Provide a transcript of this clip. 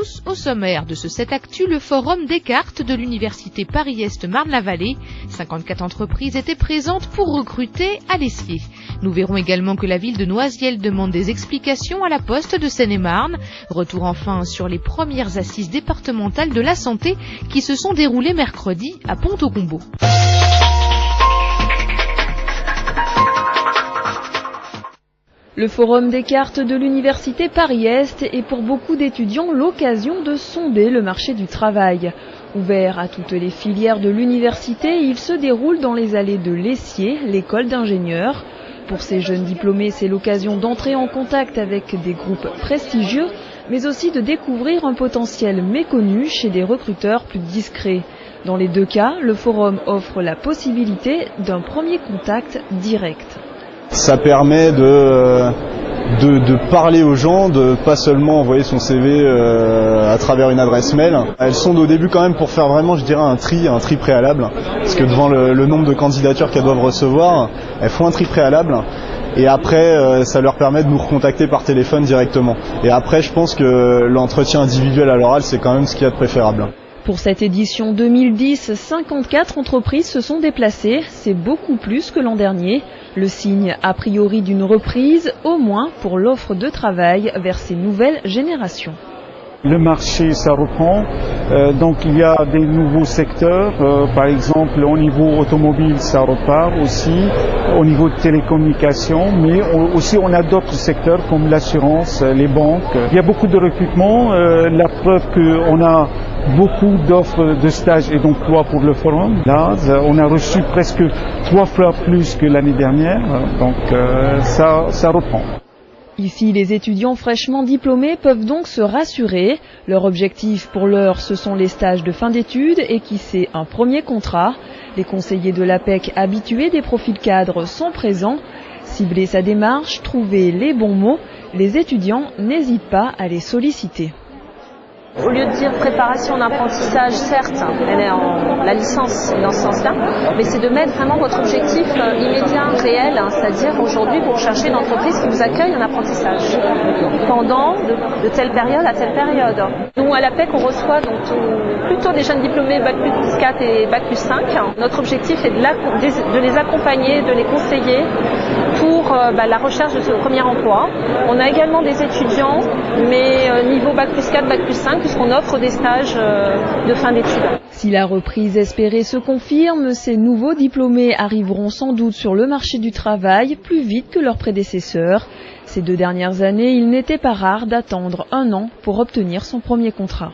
tous, au sommaire de ce 7 Actu, le forum Descartes de l'Université Paris-Est Marne-la-Vallée. 54 entreprises étaient présentes pour recruter à l'essier. Nous verrons également que la ville de Noisiel demande des explications à la Poste de Seine-et-Marne. Retour enfin sur les premières assises départementales de la santé qui se sont déroulées mercredi à Pont-au-Combo. Le forum Descartes de l'Université Paris-Est est pour beaucoup d'étudiants l'occasion de sonder le marché du travail. Ouvert à toutes les filières de l'université, il se déroule dans les allées de l'Essier, l'école d'ingénieurs. Pour ces jeunes diplômés, c'est l'occasion d'entrer en contact avec des groupes prestigieux, mais aussi de découvrir un potentiel méconnu chez des recruteurs plus discrets. Dans les deux cas, le forum offre la possibilité d'un premier contact direct. Ça permet de parler aux gens, de pas seulement envoyer son CV à travers une adresse mail. Elles sont au début quand même pour faire vraiment, je dirais, un tri préalable. Parce que devant le nombre de candidatures qu'elles doivent recevoir, elles font un tri préalable. Et après, ça leur permet de nous recontacter par téléphone directement. Et après, je pense que l'entretien individuel à l'oral, c'est quand même ce qu'il y a de préférable. Pour cette édition 2010, 54 entreprises se sont déplacées. C'est beaucoup plus que l'an dernier. Le signe a priori d'une reprise, au moins pour l'offre de travail vers ces nouvelles générations. Le marché, ça reprend, donc il y a des nouveaux secteurs, par exemple au niveau automobile, ça repart aussi, au niveau de télécommunications, mais aussi on a d'autres secteurs comme l'assurance, les banques. Il y a beaucoup de recrutement, la preuve qu'on a beaucoup d'offres de stages et d'emploi pour le forum. Là, on a reçu presque 3 fois plus que l'année dernière, donc ça reprend. Ici, les étudiants fraîchement diplômés peuvent donc se rassurer. Leur objectif pour l'heure, ce sont les stages de fin d'études et qui sait un premier contrat. Les conseillers de l'APEC habitués des profils cadres sont présents. Cibler sa démarche, trouver les bons mots, les étudiants n'hésitent pas à les solliciter. Au lieu de dire préparation d'apprentissage, certes, elle est la licence dans ce sens-là, mais c'est de mettre vraiment votre objectif immédiat, réel, c'est-à-dire aujourd'hui vous recherchez une entreprise qui vous accueille un apprentissage pendant de telle période à telle période. Nous à l'APEC on reçoit donc plutôt des jeunes diplômés Bac plus 4 et Bac plus 5. Notre objectif est de les accompagner, de les conseiller pour la recherche de ce premier emploi. On a également des étudiants, mais niveau Bac plus 4, Bac plus 5, puisqu'on offre des stages de fin d'études. Si la reprise espérée se confirme, ces nouveaux diplômés arriveront sans doute sur le marché du travail plus vite que leurs prédécesseurs. Ces 2 dernières années, il n'était pas rare d'attendre 1 an pour obtenir son premier contrat.